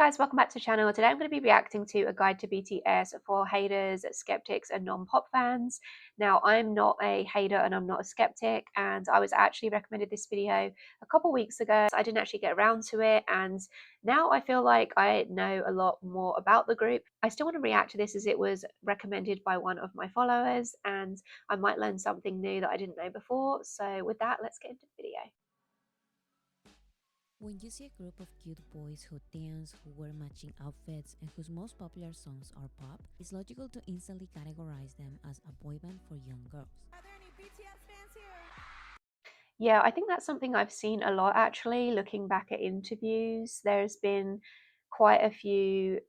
guys, welcome back to the channel. Today I'm going to be reacting to a guide to BTS for haters, skeptics and non-pop fans. Now I'm not a hater and I'm not a skeptic, and I was actually recommended this video a couple weeks ago. I didn't actually get around to it, and now I feel like I know a lot more about the group. I still want to react to this as it was recommended by one of my followers, and I might learn something new that I didn't know before. So with that, let's get into the video. When you see a group of cute boys who dance, who wear matching outfits, and whose most popular songs are pop, it's logical to instantly categorize them as a boy band for young girls. Are there any BTS fans here? Yeah, I think that's something I've seen a lot actually, looking back at interviews. There's been quite a few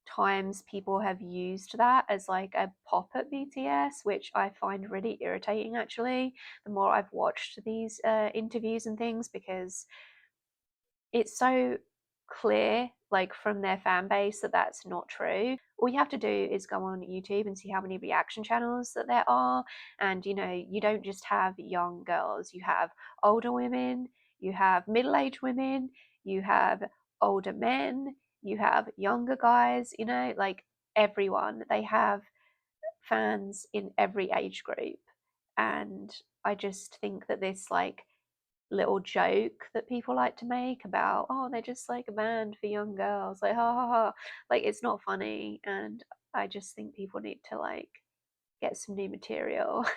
times people have used that as like a pop at BTS, which I find really irritating actually, the more I've watched these interviews and things, because it's so clear, like from their fan base, that that's not true. All you have to do is go on YouTube and see how many reaction channels that there are. And you know, you don't just have young girls, you have older women, you have middle-aged women, you have older men, you have younger guys, you know, like everyone. They have fans in every age group. And I just think that this like little joke that people like to make about, oh, they're just like a band for young girls, like ha ha ha, like it's not funny. And I just think people need to like get some new material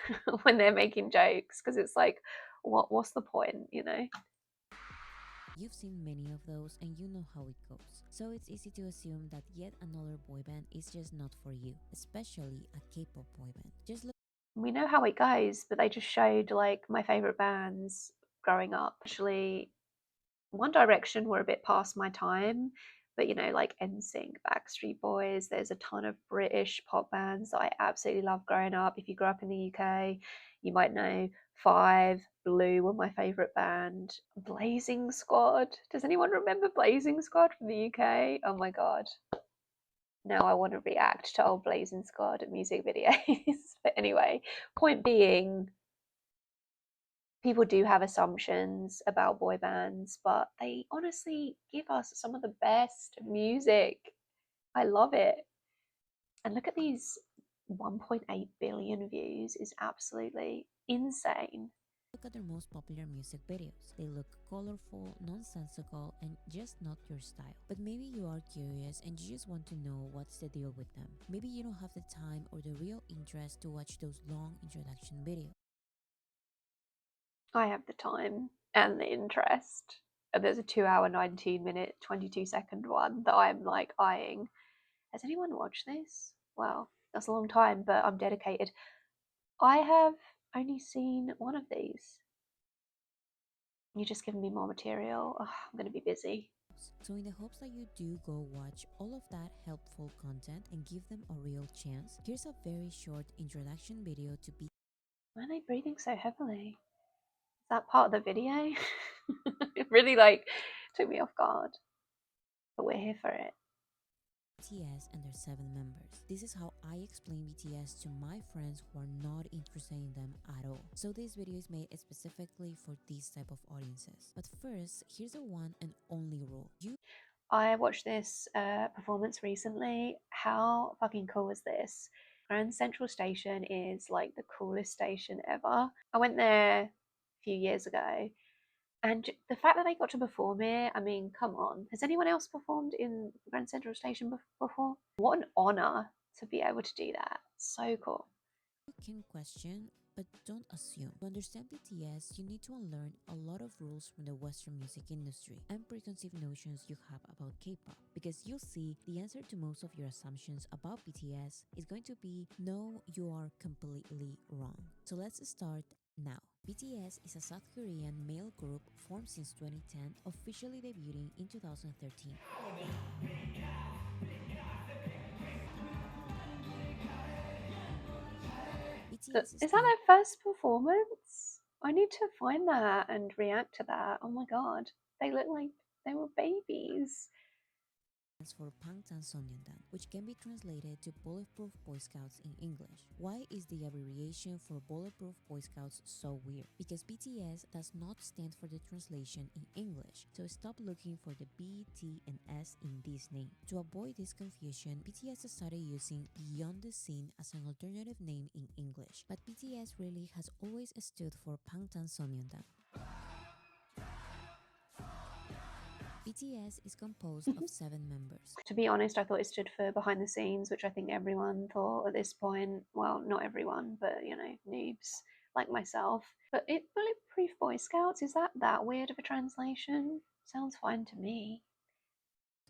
when they're making jokes, because it's like, what's the point, you know? You've seen many of those and you know how it goes. So it's easy to assume that yet another boy band is just not for you, especially a K-pop boy band. Just look. We know how it goes, but they just showed like my favorite bands growing up. Actually, One Direction were a bit past my time, but you know, like NSYNC, Backstreet Boys, there's a ton of British pop bands that I absolutely loved growing up. If you grew up in the UK, you might know Five, Blue were my favourite band. Blazing Squad. Does anyone remember Blazing Squad from the UK? Oh my god. Now I want to react to old Blazing Squad music videos. But anyway, point being, people do have assumptions about boy bands, but they honestly give us some of the best music. I love it. And look at these 1.8 billion views is absolutely insane. Look at their most popular music videos. They look colorful, nonsensical, and just not your style. But maybe you are curious and you just want to know what's the deal with them. Maybe you don't have the time or the real interest to watch those long introduction videos. I have the time and the interest. And there's a 2 hour, 19-minute, 22-second one that I'm like eyeing. Has anyone watched this? Well, that's a long time, but I'm dedicated. I have only seen one of these. You're just giving me more material. Ugh, I'm going to be busy. So in the hopes that you do go watch all of that helpful content and give them a real chance, here's a very short introduction video to be. Why are they breathing so heavily? Is that part of the video? It really like took me off guard. But we're here for it. BTS and their 7 members. This is how I explain BTS to my friends who are not interested in them at all. So this video is made specifically for these type of audiences. But first, here's the one and only rule. I watched this performance recently. How fucking cool is this? Grand Central Station is like the coolest station ever. I went there a few years ago, and the fact that they got to perform here, I mean, come on. Has anyone else performed in Grand Central Station before? What an honor to be able to do that. So cool. You can question, but don't assume. To understand BTS, you need to unlearn a lot of rules from the Western music industry and preconceived notions you have about K-pop. Because you'll see the answer to most of your assumptions about BTS is going to be no, you are completely wrong. So let's start now. BTS is a South Korean male group formed since 2010, officially debuting in 2013. BTS Is that started their first performance? I need to find that and react to that. Oh my god. They look like they were babies. for 방탄소년단, which can be translated to Bulletproof Boy Scouts in English. Why is the abbreviation for Bulletproof Boy Scouts so weird? Because BTS does not stand for the translation in English, so stop looking for the B, T, and S in this name. To avoid this confusion, BTS started using Beyond the Scene as an alternative name in English, but BTS really has always stood for 방탄소년단. BTS is composed of 7 members. To be honest, I thought it stood for behind the scenes, which I think everyone thought at this point. Well, not everyone, but noobs like myself. But Bulletproof Boy Scouts, is that weird of a translation? Sounds fine to me.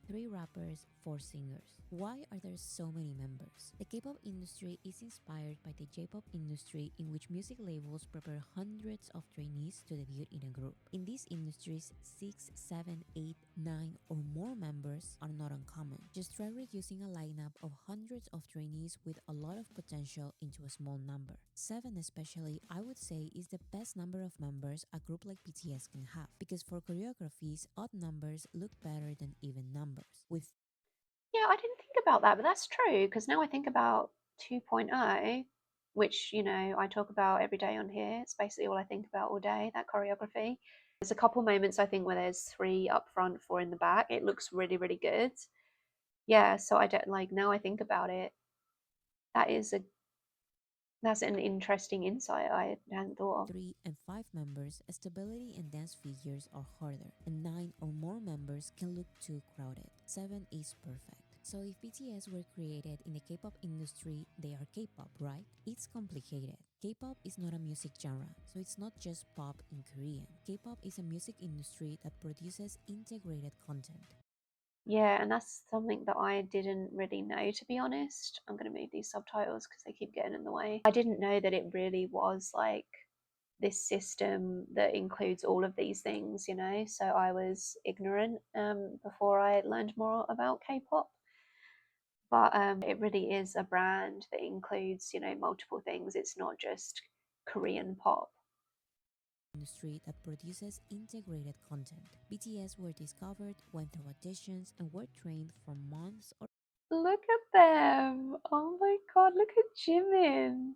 3 rappers, 4 singers. Why are there so many members? The K-pop industry is inspired by the J-pop industry, in which music labels prepare hundreds of trainees to debut in a group. In these industries, 6, 7, 8, 9 or more members are not uncommon. Just try reducing a lineup of hundreds of trainees with a lot of potential into a small number. 7 especially, I would say, is the best number of members a group like BTS can have, because for choreographies, odd numbers look better than even numbers. With Yeah, I didn't think about that, but that's true because now I think about 2.0, which, I talk about every day on here. It's basically all I think about all day, that choreography. There's a couple moments I think where there's 3 up front, 4 in the back. It looks really, really good. Yeah, so I don't like now I think about it. That's an interesting insight I hadn't thought of. 3 and 5 members, stability and dance figures are harder, and 9 or more members can look too crowded. 7 is perfect. So if BTS were created in the K-pop industry, they are K-pop, right? It's complicated. K-pop is not a music genre, so it's not just pop in Korean. K-pop is a music industry that produces integrated content. Yeah, and that's something that I didn't really know, to be honest. I'm going to move these subtitles because they keep getting in the way. I didn't know that it really was like this system that includes all of these things, so I was ignorant before I learned more about K-pop. But it really is a brand that includes, multiple things. It's not just Korean pop. Industry that produces integrated content. BTS were discovered, went through auditions, and were trained for months or Look at them. Oh my god, look at Jimin.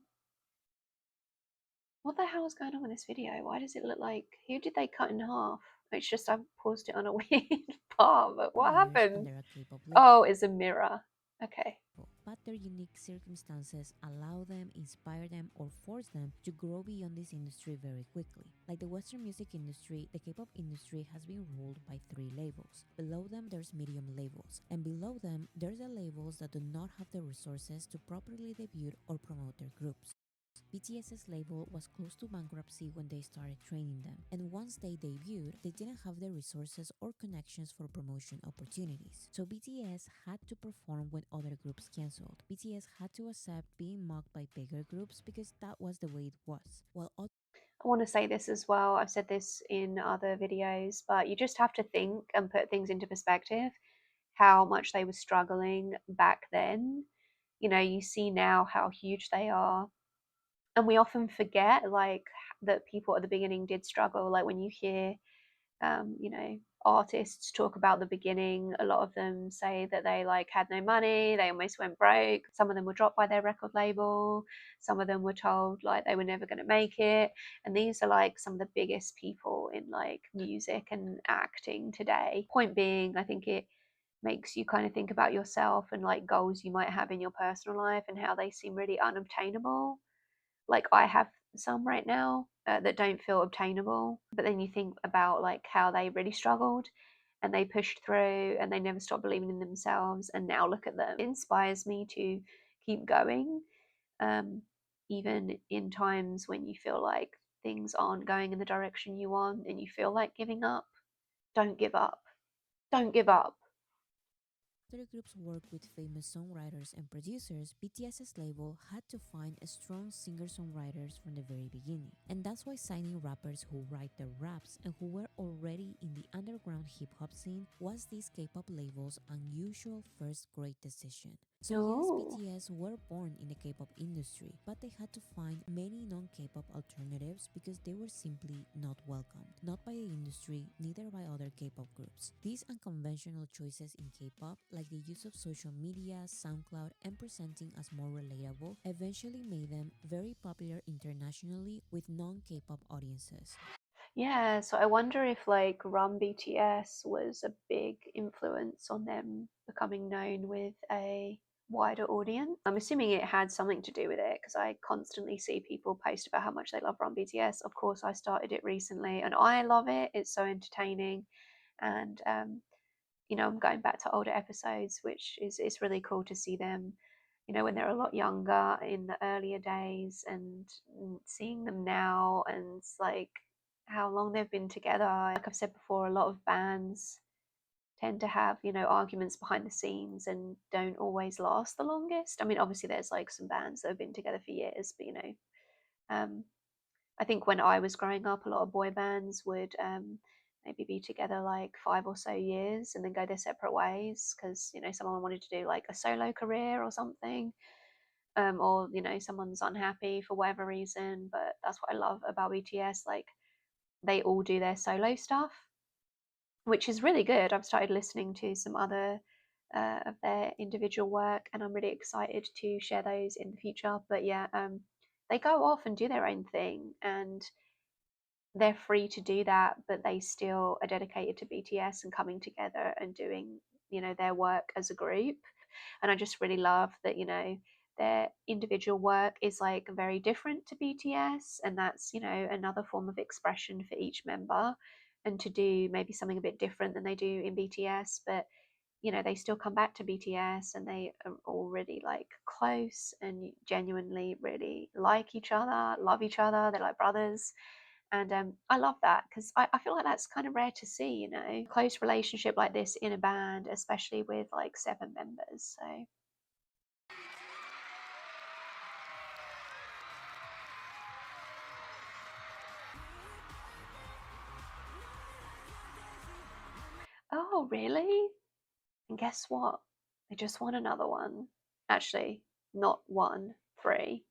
What the hell is going on with this video? Why does it look like, who did they cut in half? It's just I paused it on a weird part, but what years happened? under a K-pop label. Oh, it's a mirror. Okay. But their unique circumstances allow them, inspire them, or force them to grow beyond this industry very quickly. Like the Western music industry, the K-pop industry has been ruled by 3 labels. Below them, there's medium labels, and below them, there's the labels that do not have the resources to properly debut or promote their groups. BTS's label was close to bankruptcy when they started training them, and once they debuted, they didn't have the resources or connections for promotion opportunities. So BTS had to perform when other groups cancelled. BTS had to accept being mocked by bigger groups because that was the way it was. While I want to say this as well. I've said this in other videos, but you just have to think and put things into perspective how much they were struggling back then. You see now how huge they are. And we often forget like that people at the beginning did struggle. Like when you hear artists talk about the beginning, a lot of them say that they like had no money, they almost went broke. Some of them were dropped by their record label, some of them were told like they were never going to make it. And these are like some of the biggest people in like music and acting today. Point being, I think it makes you kind of think about yourself and like goals you might have in your personal life and how they seem really unobtainable. Like I have some right now that don't feel obtainable, but then you think about like how they really struggled and they pushed through and they never stopped believing in themselves, and now look at them. It inspires me to keep going, um, even in times when you feel like things aren't going in the direction you want and you feel like giving up. Don't give up. Don't give up. after the groups worked with famous songwriters and producers, BTS's label had to find strong singer-songwriters from the very beginning. And that's why signing rappers who write their raps and who were already in the underground hip-hop scene was this K-pop label's unusual first great decision. So yes, Oh. BTS were born in the K-pop industry, but they had to find many non-K-pop alternatives because they were simply not welcomed, not by the industry, neither by other K-pop groups. These unconventional choices in K-pop, like the use of social media, SoundCloud, and presenting as more relatable, eventually made them very popular internationally with non-K-pop audiences. Yeah, so I wonder if like Run BTS was a big influence on them becoming known with a wider audience. I'm assuming it had something to do with it because I constantly see people post about how much they love Run BTS. Of course, I started it recently and I love it. It's so entertaining, and I'm going back to older episodes, which is it's really cool to see them, when they're a lot younger in the earlier days, and seeing them now, and it's like how long they've been together. Like I've said before, a lot of bands tend to have, arguments behind the scenes and don't always last the longest. I mean, obviously there's like some bands that have been together for years, but um, I think when I was growing up, a lot of boy bands would maybe be together like 5 or so years and then go their separate ways because someone wanted to do like a solo career or something, or someone's unhappy for whatever reason. But that's what I love about BTS. Like they all do their solo stuff, which is really good. I've started listening to some other of their individual work, and I'm really excited to share those in the future. But yeah, they go off and do their own thing, and they're free to do that, but they still are dedicated to BTS and coming together and doing, their work as a group. And I just really love that, their individual work is like very different to BTS, and that's, another form of expression for each member, and to do maybe something a bit different than they do in BTS, but they still come back to BTS and they are all really like close and genuinely really like each other, love each other. They're like brothers, and I love that because I feel like that's kind of rare to see, close relationship like this in a band, especially with like 7 members. So, oh, really? And guess what? They just won another one. Actually, not one, three.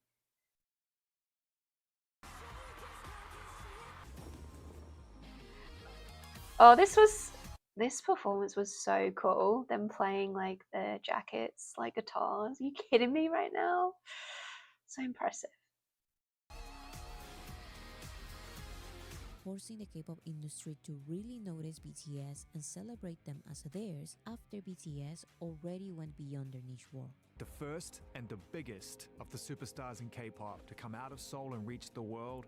Oh, this performance was so cool. Them playing like the jackets, like guitars. Are you kidding me right now? So impressive. Forcing the K-pop industry to really notice BTS and celebrate them as theirs after BTS already went beyond their niche world. The first and the biggest of the superstars in K-pop to come out of Seoul and reach the world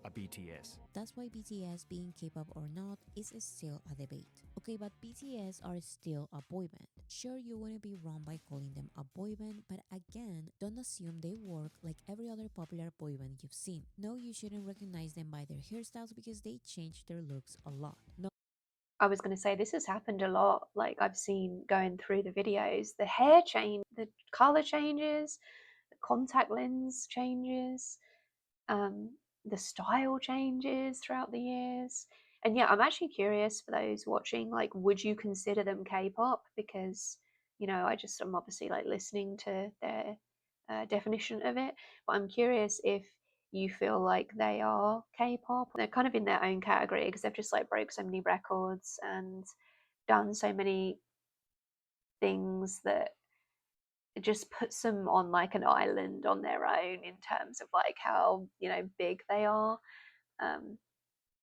are BTS. That's why BTS being K-pop or not is still a debate. Okay, but BTS are still a boy band. Sure, you wouldn't be wrong by calling them a boy band, but again, don't assume they work like every other popular boy band you've seen. No, you shouldn't recognize them by their hairstyles because they change their looks a lot. No, I was going to say this has happened a lot. Like I've seen going through the videos, the hair change, the color changes, the contact lens changes, um, the style changes throughout the years. And yeah, I'm actually curious for those watching, like, would you consider them K-pop? Because I'm obviously like listening to their definition of it, but I'm curious if you feel like they are K-pop. They're kind of in their own category because they've just like broke so many records and done so many things that it just puts them on like an island on their own in terms of like how big they are. Um,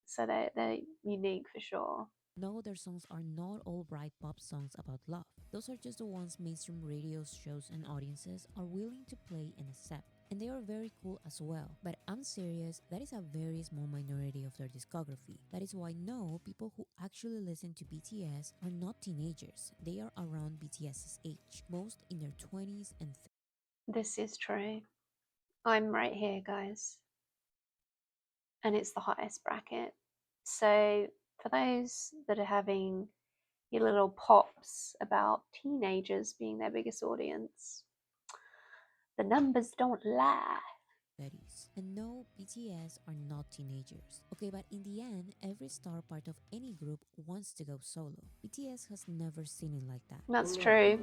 so they're unique for sure. no, their songs are not all bright pop songs about love. Those are just the ones mainstream radio shows and audiences are willing to play and accept. And they are very cool as well. But I'm serious, that is a very small minority of their discography. That is why no, people who actually listen to BTS are not teenagers. They are around BTS's age, most in their 20s and 30s. This is true. I'm right here, guys, and it's the highest bracket. So for those that are having your little pops about teenagers being their biggest audience, the numbers don't lie. And no, BTS are not teenagers. Okay, but in the end, every star part of any group wants to go solo. BTS has never seen it like that. That's true.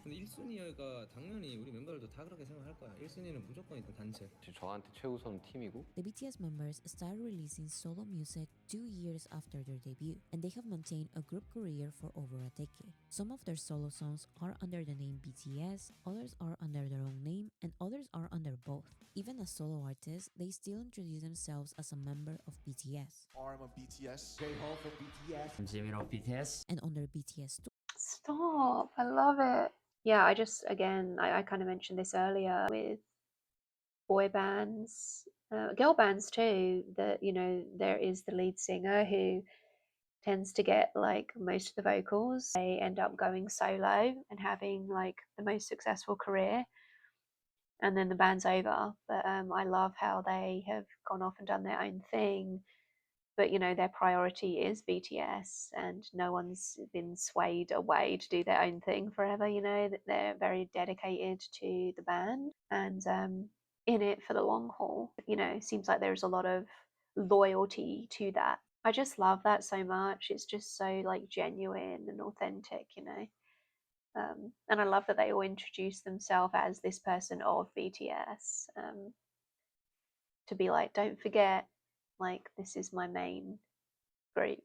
근데 1순위가 당연히 우리 멤버들도 다 그렇게 생각할 거야. 1순위는 무조건 일단 단체. 저한테 최우선 팀이고. The BTS members started releasing solo music 2 years after their debut, and they have maintained a group career for over a decade. Some of their solo songs are under the name BTS, others are under their own name, and others are under both. Even as solo artists, they still introduce themselves as a member of BTS. RM of BTS, J-Hope from BTS, I'm Jimin of BTS. And on their BTS tour, Stop. I love it. Yeah, I kind of mentioned this earlier with boy bands, girl bands too, that, there is the lead singer who tends to get like most of the vocals. They end up going solo and having like the most successful career, and then the band's over. But I love how they have gone off and done their own thing. But their priority is BTS, and no one's been swayed away to do their own thing forever. That they're very dedicated to the band and in it for the long haul. Seems like there's a lot of loyalty to that. I just love that so much. It's just so like genuine and authentic. And I love that they all introduce themselves as this person of BTS, to be like, don't forget, like, this is my main group,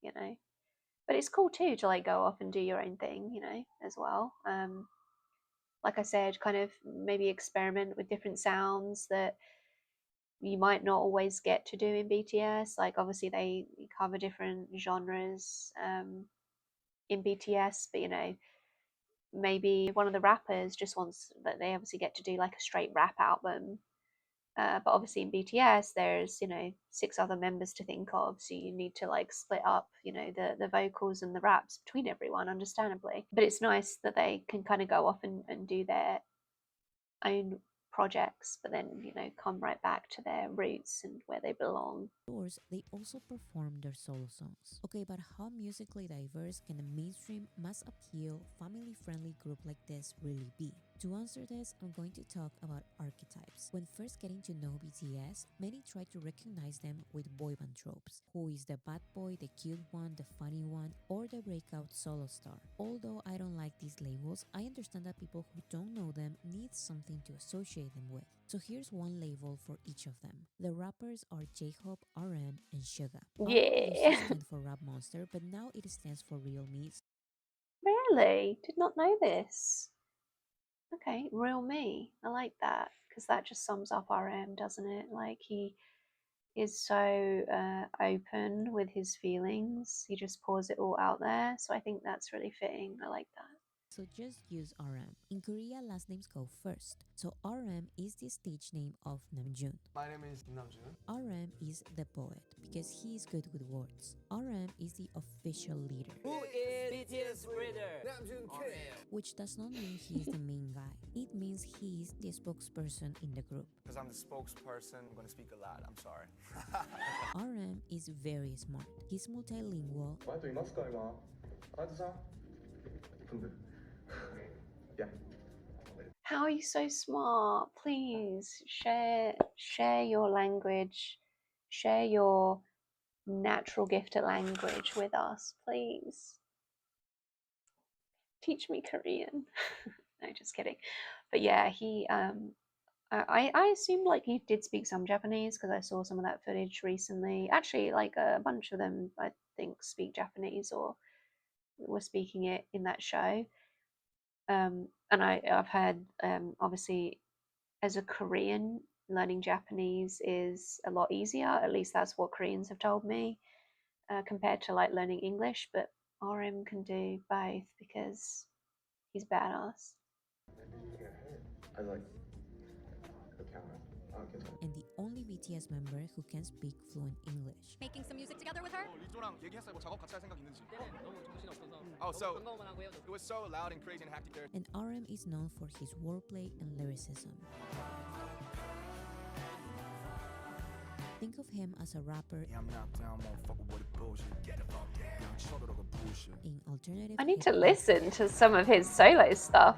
but it's cool too to like go off and do your own thing, as well. Like I said, kind of maybe experiment with different sounds that you might not always get to do in BTS. Like obviously they cover different genres in BTS, but maybe one of the rappers just wants that they obviously get to do like a straight rap album. But obviously in BTS, there's 6 other members to think of, so you need to like split up the vocals and the raps between everyone, understandably. But it's nice that they can kind of go off and do their own projects, but then come right back to their roots and where they belong. tours, they also perform their solo songs. Okay, but how musically diverse can a mainstream, mass appeal, family-friendly group like this really be? To answer this, I'm going to talk about archetypes. When first getting to know BTS, many try to recognize them with boy band tropes. Who is the bad boy, the cute one, the funny one, or the breakout solo star? Although I don't like these labels, I understand that people who don't know them need something to associate them with. So here's one label for each of them. The rappers are J-Hope, RM, and Suga. RM used Yeah. to stand for Rap Monster, but now it stands for Real Me. Really? Did not know this. Okay, real me. I like that because that just sums up RM, doesn't it? Like he is so open with his feelings. He just pours it all out there. So I think that's really fitting. I like that. So just use RM. In Korea, last names go first. So RM is the stage name of Namjoon. My name is Namjoon. RM is the poet because he is good with words. RM is the official leader, Who is BTS leader? Namjoon Kim. which does not mean he is the main guy. It means he is the spokesperson in the group. Because I'm the spokesperson, I'm going to speak a lot. I'm sorry. RM is very smart. He's multilingual バイトいますか今あずさん근데 yeah How are you so smart? Please share your language, share your natural gift at language with us, please. Teach me Korean. No, just kidding. But yeah, he I assumed like he did speak some Japanese because I saw some of that footage recently. Actually, like a bunch of them I think speak Japanese or were speaking it in that show. And I've heard obviously as a Korean, learning Japanese is a lot easier. At least that's what Koreans have told me, compared to like learning English. But RM can do both because he's badass. I like the camera 괜찮아 and the only BTS member who can speak fluent English. Making some music together with her? 리조랑 얘기했어요. 뭐 작업 같이 할 생각 있는지. Oh, so it was so loud and crazy and hectic there. And RM is known for his wordplay and lyricism. Think of him as a rapper I'm knocked down, motherfucker, what a bullshit. Get the fuck down. 쳐들어가 bullshit. in alternative I need to hip-hop, listen to some of his solo stuff.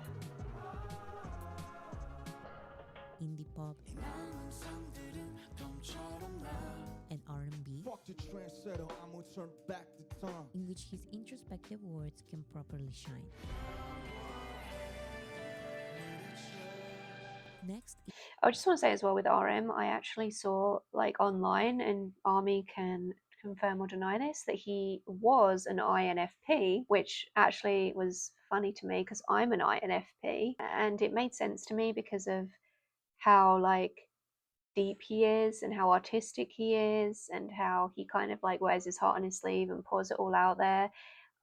indie pop, and R&B. Fuck the trends. in which his introspective words can properly shine. Next, I just want to say as well with RM, I actually saw like online, and Army can confirm or deny this, that he was an INFP, which actually was funny to me because I'm an INFP, and it made sense to me because of how like deep he is and how artistic he is and how he kind of like wears his heart on his sleeve and pours it all out there.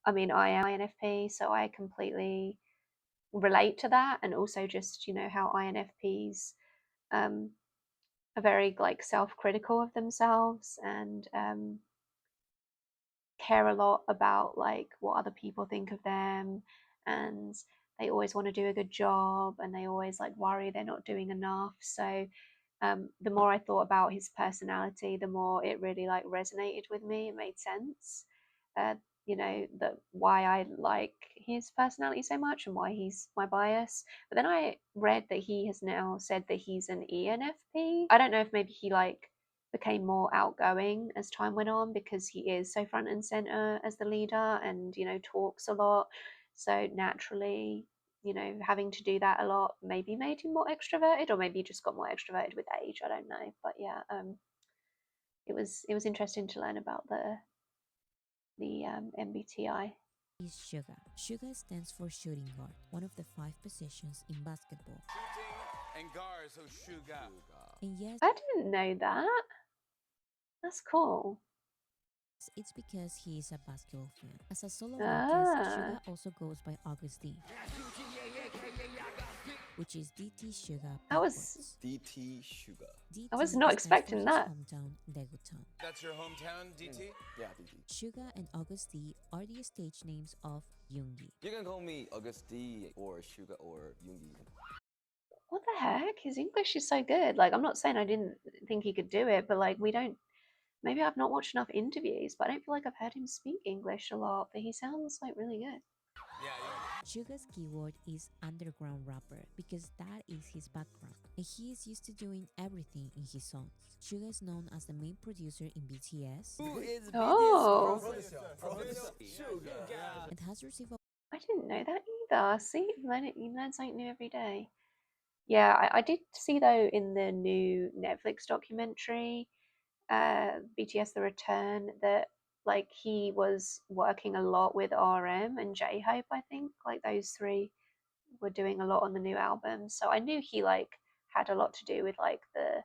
I mean, I am INFP, so I completely relate to that, and also just how INFPs are very like self-critical of themselves and care a lot about like what other people think of them, and they always want to do a good job, and they always like worry they're not doing enough. So the more I thought about his personality, the more it really like resonated with me. It made sense. Uh, that why I like his personality so much and why he's my bias. But then I read that he has now said that he's an ENFP. I don't know if maybe he like became more outgoing as time went on because he is so front and center as the leader and talks a lot. So naturally, having to do that a lot maybe made him more extroverted, or maybe he just got more extroverted with age. I don't know, but yeah, it was interesting to learn about the MBTI. is Suga. Suga stands for shooting guard, one of the 5 positions in basketball. Shooting and guard, so Suga. And yes, I didn't know that. That's cool. it's because he is a basketball fan. As a solo artist, Ah, Suga also goes by August D, which is DT Suga That was- backwards. DT Sugar. DT I was not stands for expecting his that. hometown, Daegu town. That's your hometown, DT? Yeah, DT. Suga and August D are the stage names of Yoongi. You can call me August D or Sugar or Yoongi. what the heck? His English is so good. Like, I'm not saying I didn't think he could do it, but like, maybe I've not watched enough interviews, but I don't feel like I've heard him speak English a lot, but he sounds like really good. Yeah. Suga's keyword is underground rapper because that is his background, and he is used to doing everything in his songs. Suga is known as the main producer in BTS Who is Oh. and has received I didn't know that either. See, you learn something new every day. Yeah, I did see though in the new Netflix documentary, BTS The Return, that like he was working a lot with RM and J-Hope, I think. Like those three were doing a lot on the new album. So I knew he like had a lot to do with like the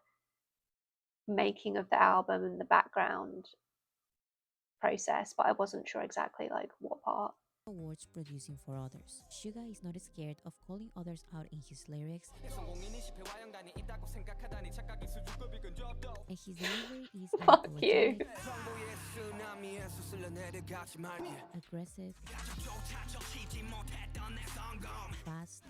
making of the album and the background process, but I wasn't sure exactly like what part. awards producing for others. Suga is not scared of calling others out in his lyrics, and his delivery is Fuck you. aggressive, fast,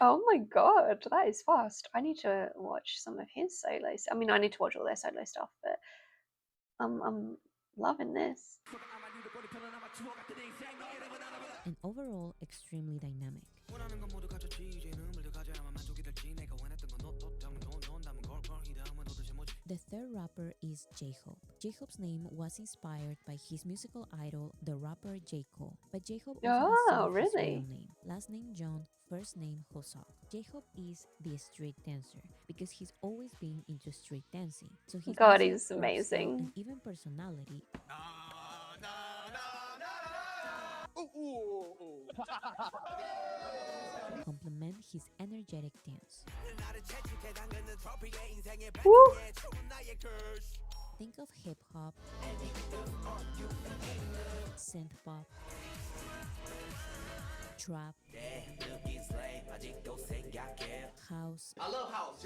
Oh my god, that is fast. I need to watch some of his solos. I mean, I need to watch all their solo stuff, but I'm loving this. and overall extremely dynamic. The third rapper is J-Hope. J-Hope's name was inspired by his musical idol, the rapper J. Cole. But J-Hope also has Oh, some of his really? real name. Last name John, first name Hosok. J-Hope is the street dancer because he's always been into street dancing. So his God, music, he's rap style, amazing. and even personality complement his energetic dance. Woo! Think of hip hop, synth pop, trap, house, I love house.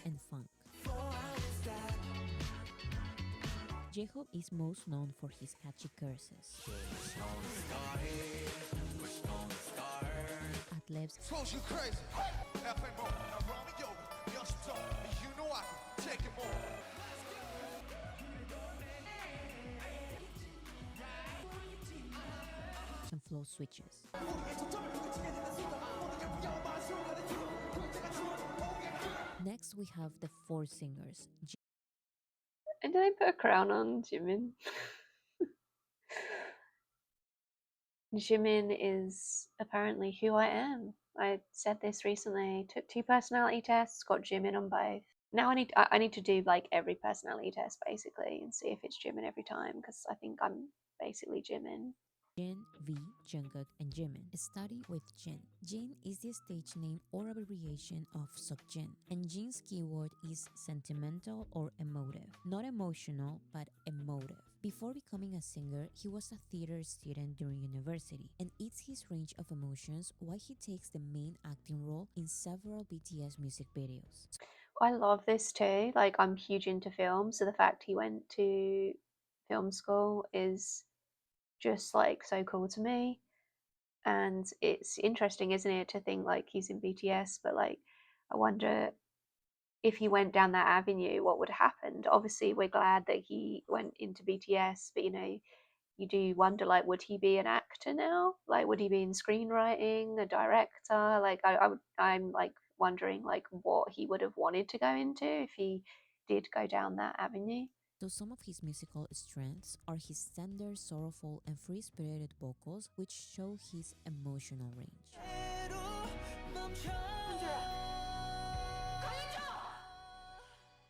and funk. J-Hope is most known for his catchy curses, ad-libs, Suppose you crazy. You know I can take it more. and flow switches. Next, we have the four singers. And did they put a crown on Jimin? Jimin is apparently who I am. I said this recently. Took 2 personality tests, got Jimin on both. Now I need to do like every personality test basically and see if it's Jimin every time because I think I'm basically Jimin. Jin, V, Jungkook, and Jimin. Study with Jin. Jin is the stage name or abbreviation of Seokjin, and Jin's keyword is sentimental or emotive. Not emotional, but emotive. Before becoming a singer, he was a theater student during university, and it's his range of emotions why he takes the main acting role in several BTS music videos. I love this too. Like I'm huge into film, so the fact he went to film school is just like so cool to me. And it's interesting, isn't it, to think like he's in BTS, but like I wonder if he went down that avenue, what would have happened? Obviously, we're glad that he went into BTS, but you do wonder like, would he be an actor now? Like, would he be in screenwriting, a director? Like, I'm like wondering like what he would have wanted to go into if he did go down that avenue. So some of his musical strengths are his tender, sorrowful, and free-spirited vocals, which show his emotional range.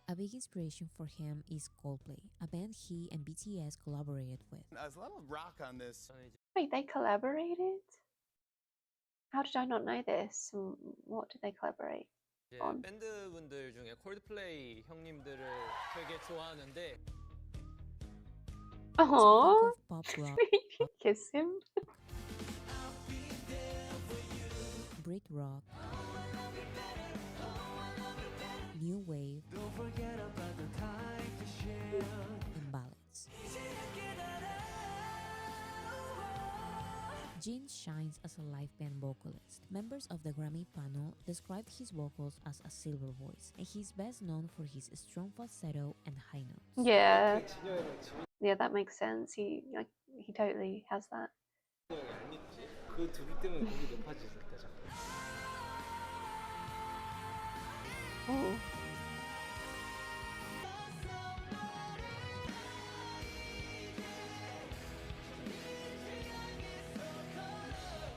A big inspiration for him is Coldplay, a band he and BTS collaborated with. There's a lot of rock on this. Wait, they collaborated? How did I not know this? What did they collaborate on? 밴드분들 중에 콜드플레이 형님들을 되게 좋아하는데 So Oh, think of pop rock, kiss him. Brit rock, new wave, and ballads. Jin shines as a live band vocalist. Members of the Grammy panel described his vocals as a silver voice, and he's best known for his strong falsetto and high notes. Yeah, yeah, that makes sense. He totally has that. 그 둘이 때문에 곡이 높아질 때 자꾸. Oh.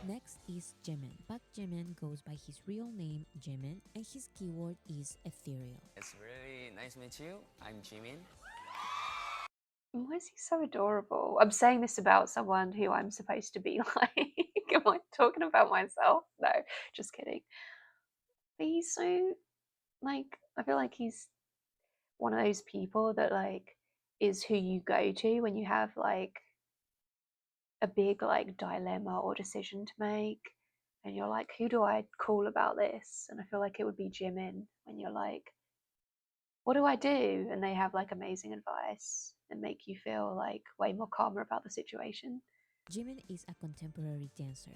Next is Jimin. But Jimin goes by his real name Jimin, and his keyword is ethereal. It's really nice to meet you. I'm Jimin. Why is he so adorable? I'm saying this about someone who I'm supposed to be like. Am I talking about myself? No, just kidding. But he's so, like, I feel like he's one of those people that, like, is who you go to when you have, like, a big, like, dilemma or decision to make. And you're like, who do I call about this? And I feel like it would be Jimin when you're like, what do I do? And they have like amazing advice and make you feel like way more calmer about the situation. Jimin is a contemporary dancer.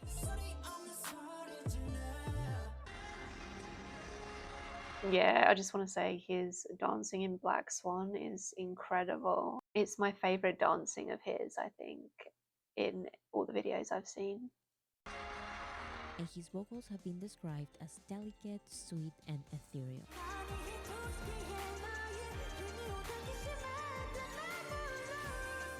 Yeah, I just want to say his dancing in Black Swan is incredible. It's my favorite dancing of his, I think, in all the videos I've seen. And his vocals have been described as delicate, sweet, and ethereal.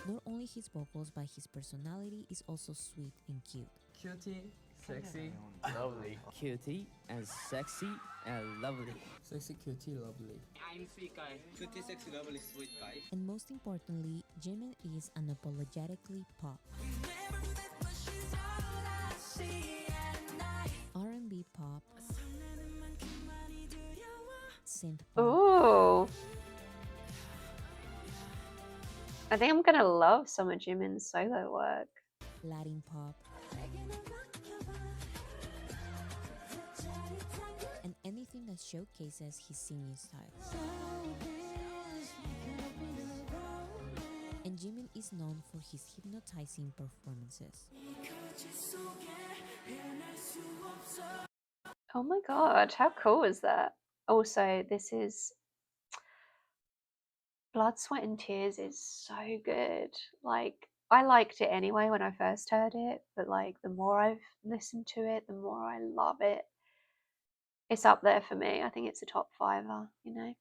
Not only his vocals, but his personality is also sweet and cute. Cutie, sexy, lovely. Cutie and sexy and lovely. Sexy, cutie, lovely. I'm sweet guy. Cutie, sexy, lovely, sweet guy. And most importantly, Jimin is unapologetically pop. R&B pop, synth pop, Ooh. I think I'm gonna love some of Jimin's solo work. Latin pop, and anything that showcases his singing style. And Jimin is known for his hypnotizing performances. Oh my god, how cool is that? Also, this is Blood, Sweat and Tears is so good. Like, I liked it anyway when I first heard it, but like the more I've listened to it, the more I love it. It's up there for me. I think it's a top fiver, you know.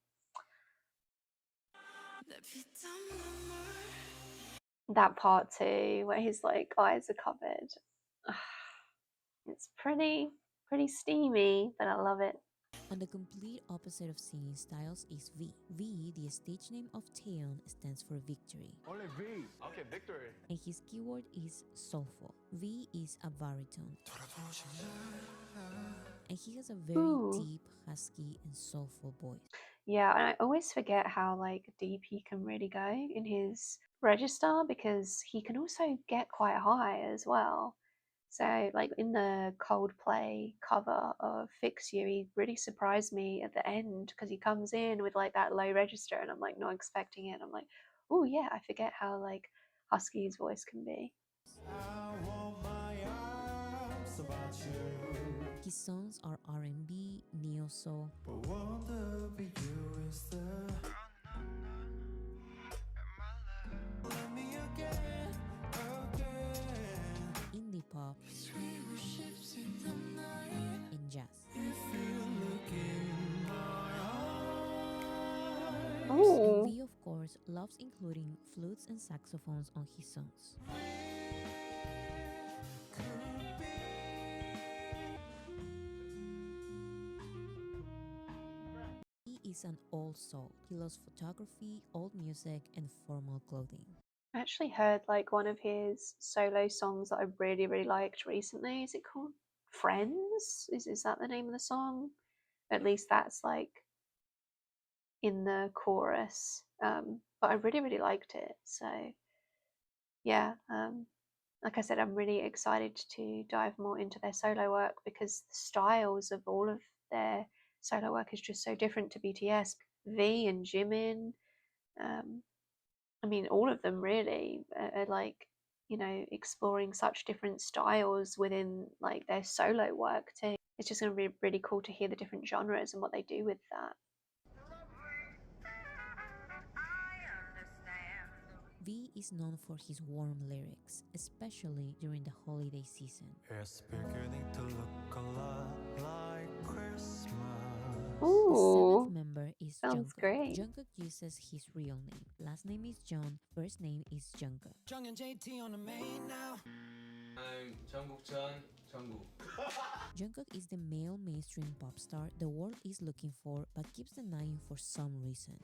That part too, where his like eyes are covered. It's pretty steamy, but I love it. And the complete opposite of singing styles is V. V, the stage name of Taeyeon, stands for victory. Only V. Okay, victory. And his keyword is soulful. V is a baritone. And he has a very Ooh. deep, husky, and soulful voice. Yeah, and I always forget how like deep he can really go in his register, because he can also get quite high as well. So like in the Coldplay cover of Fix You, he really surprised me at the end, because he comes in with like that low register and I'm like not expecting it. I'm like, oh yeah, I forget how like husky his voice can be. His songs are R&B, neo-soul, indie pop, and jazz. Oh, V, of course, loves including flutes and saxophones on his songs. He is an old soul. He loves photography, old music, and formal clothing. I actually heard like one of his solo songs that I really liked recently. Is it called Friends? Is that the name of the song? At least that's like in the chorus. But I really liked it. So yeah, like I said, I'm really excited to dive more into their solo work, because the styles of all of their solo work is just so different to BTS. V and Jimin, I mean, all of them really are like, you know, exploring such different styles within like their solo work too. It's just going to be really cool to hear the different genres and what they do with that. V is known for his warm lyrics, especially during the holiday season. It's beginning to look a lot like Christmas. The Ooh, seventh member is sounds Jungkook. great. Jungkook uses his real name. Last name is John, first name is Jungkook. I'm 정국전 정국. Jungkook is the male mainstream pop star the world is looking for but keeps denying for some reason.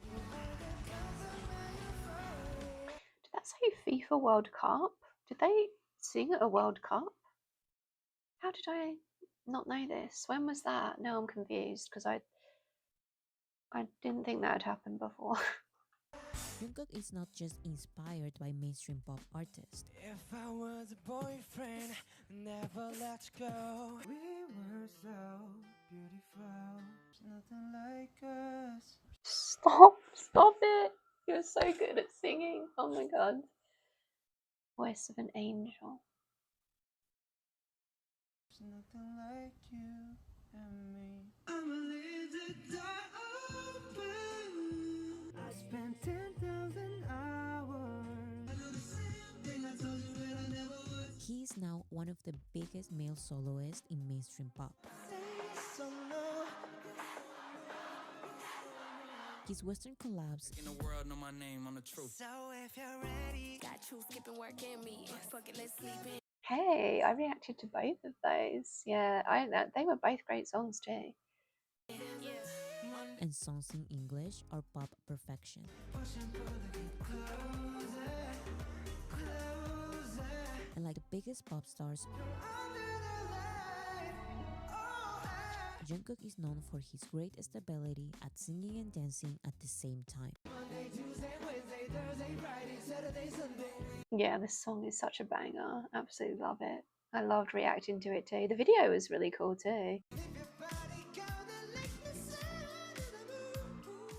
Did that say FIFA World Cup? Did they sing at a World Cup? How did I not know this? When was that? Now I'm confused, because I didn't think that had happened before. Jungkook is not just inspired by mainstream pop artists. If I was a boyfriend, never let you go. We were so beautiful, nothing like us. Stop it! You're so good at singing. Oh my god. Voice of an angel. Nothing like you and me. I'ma leave the door open. I spent 10,000 hours. He is now one of the biggest male soloists in mainstream pop. His Western collabs In the world know my name, I'm the truth. So if you're ready, Got you skipping work and me. Fuck it, let's sleep in. Hey, I reacted to both of those. Yeah, they were both great songs too. and songs in English are pop perfection. And like the biggest pop stars, Jungkook is known for his great stability at singing and dancing at the same time. Yeah, this song is such a banger. Absolutely love it. I loved reacting to it too. The video was really cool too.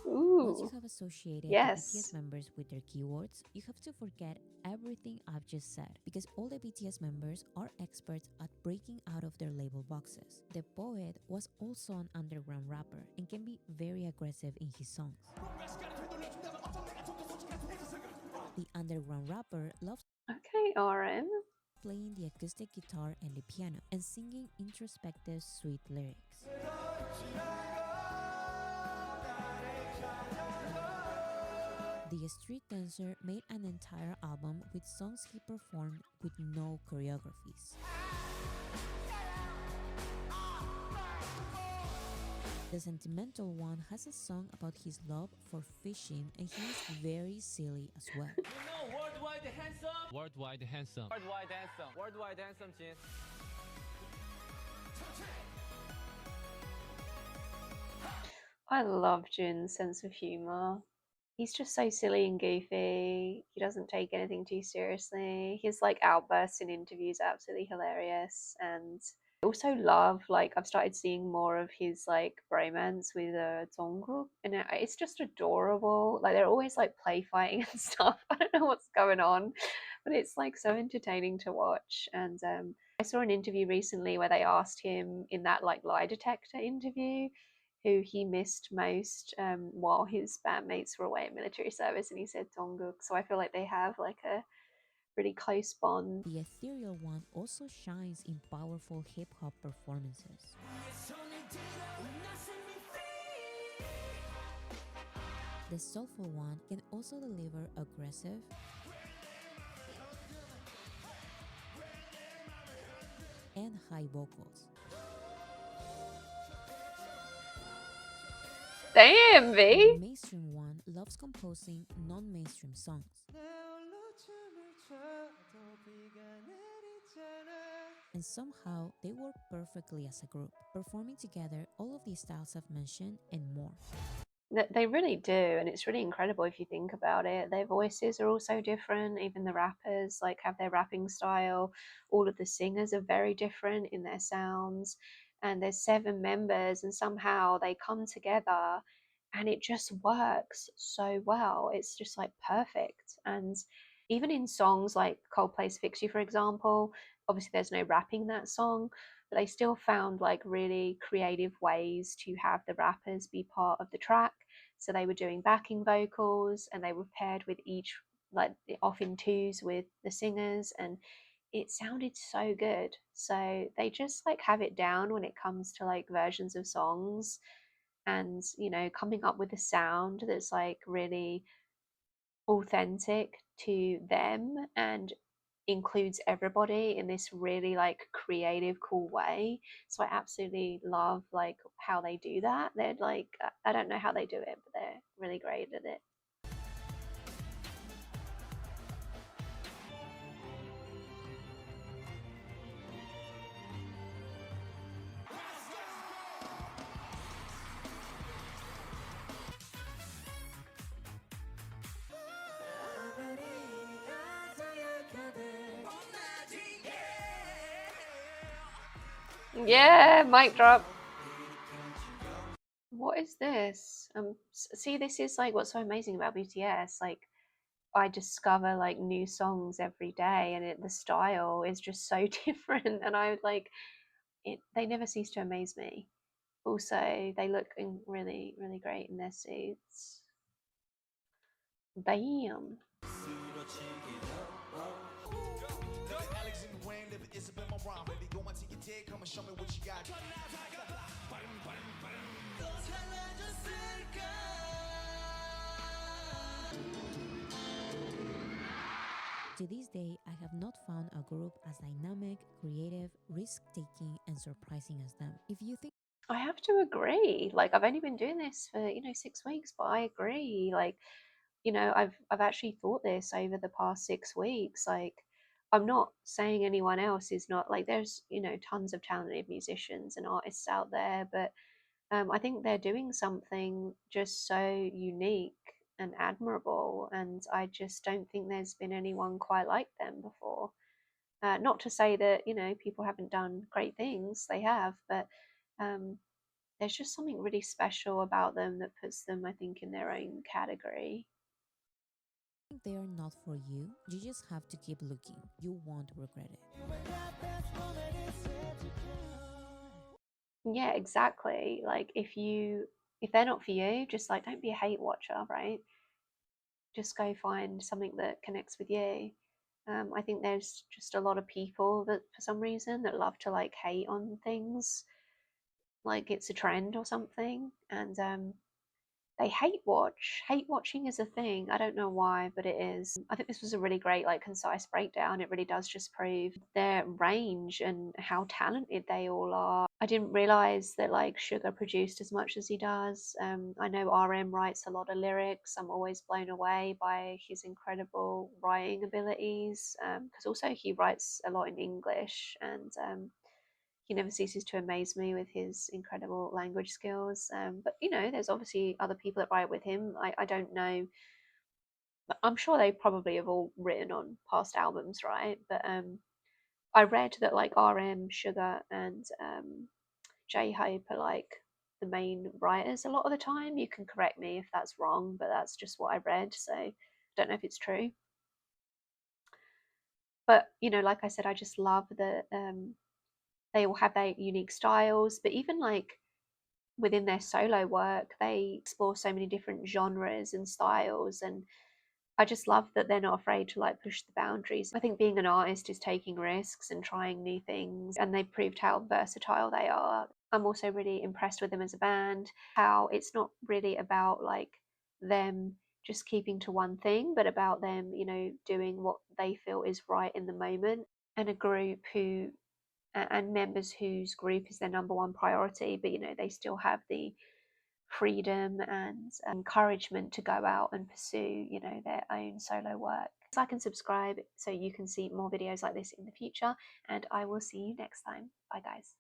Once you Ooh, have associated the yes. BTS members with their keywords, you have to forget everything I've just said, because all the BTS members are experts at breaking out of their label boxes. The poet was also an underground rapper and can be very aggressive in his songs. The underground rapper loves Okay, RM. playing the acoustic guitar and the piano and singing introspective, sweet lyrics. The street dancer made an entire album with songs he performed with no choreographies. The sentimental one has a song about his love for fishing, and he is very silly as well. Worldwide handsome. Worldwide handsome. Worldwide handsome. Worldwide handsome, Jin. I love Jin's sense of humor. He's just so silly and goofy. He doesn't take anything too seriously. His like outbursts in interviews are absolutely hilarious. And I also love like I've started seeing more of his like bromance with Jungkook, and it's just adorable. Like they're always like play fighting and stuff. I don't know what's going on, but it's like so entertaining to watch. And I saw an interview recently where they asked him in that like lie detector interview who he missed most while his bandmates were away at military service, and he said Jungkook. So I feel like they have like a really close bond. The ethereal one also shines in powerful hip hop performances. The soulful one can also deliver aggressive and high vocals. Damn, V! The mainstream one loves composing non-mainstream songs. And somehow they work perfectly as a group, performing together all of the styles I've mentioned and more. They really do, and it's really incredible if you think about it. Their voices are all so different. Even the rappers like have their rapping style. All of the singers are very different in their sounds. And there's 7 members, and somehow they come together, and it just works so well. It's just like perfect. And even in songs like Coldplay's "Fix You," for example, obviously there's no rapping that song, but they still found like really creative ways to have the rappers be part of the track. So they were doing backing vocals, and they were paired with each like off in twos with the singers, and it sounded so good. So they just like have it down when it comes to like versions of songs, and coming up with a sound that's like really authentic to them and includes everybody in this really like creative cool way. So I absolutely love like how they do that. They're like I don't know how they do it, but they're really great at it. Yeah, mic drop. What is this? See, this is like what's so amazing about BTS. Like, I discover like new songs every day, and the style is just so different. And I like it. They never cease to amaze me. Also, they look really, really great in their suits. Bam. To this day, I have not found a group as dynamic, creative, risk-taking, and surprising as them. If you think I have to agree. Like, I've only been doing this for 6 weeks, but I agree. Like, I've actually thought this over the past 6 weeks. Like, I'm not saying anyone else is not like there's tons of talented musicians and artists out there, but I think they're doing something just so unique and admirable, and I just don't think there's been anyone quite like them before. Not to say that people haven't done great things; they have, but um, there's just something really special about them that puts them, I think, in their own category. they are not for you, you just have to keep looking. You won't regret it. Yeah, exactly. Like if they're not for you, just like don't be a hate watcher, right? Just go find something that connects with you. I think there's just a lot of people that for some reason that love to like hate on things, like it's a trend or something, and they hate watch. Hate watching is a thing. I don't know why, but it is. I think this was a really great, like, concise breakdown. It really does just prove their range and how talented they all are. I didn't realize that like Sugar produced as much as he does. I know RM writes a lot of lyrics. I'm always blown away by his incredible writing abilities, because also he writes a lot in English, and he never ceases to amaze me with his incredible language skills. But you know, there's obviously other people that write with him. I don't know. I'm sure they probably have all written on past albums, right? But I read that like RM, Sugar, and J Hope are like the main writers a lot of the time. You can correct me if that's wrong, but that's just what I read. So I don't know if it's true. But you know, like I said, I just love that they all have their unique styles. But even like within their solo work, they explore so many different genres and styles, and I just love that they're not afraid to like push the boundaries. I think being an artist is taking risks and trying new things, and they've proved how versatile they are. I'm also really impressed with them as a band, how it's not really about like them just keeping to one thing, but about them, you know, doing what they feel is right in the moment. And a group who and members whose group is their number one priority, but you know, they still have the freedom and encouragement to go out and pursue, you know, their own solo work. Like and subscribe so you can see more videos like this in the future, and I will see you next time. Bye guys.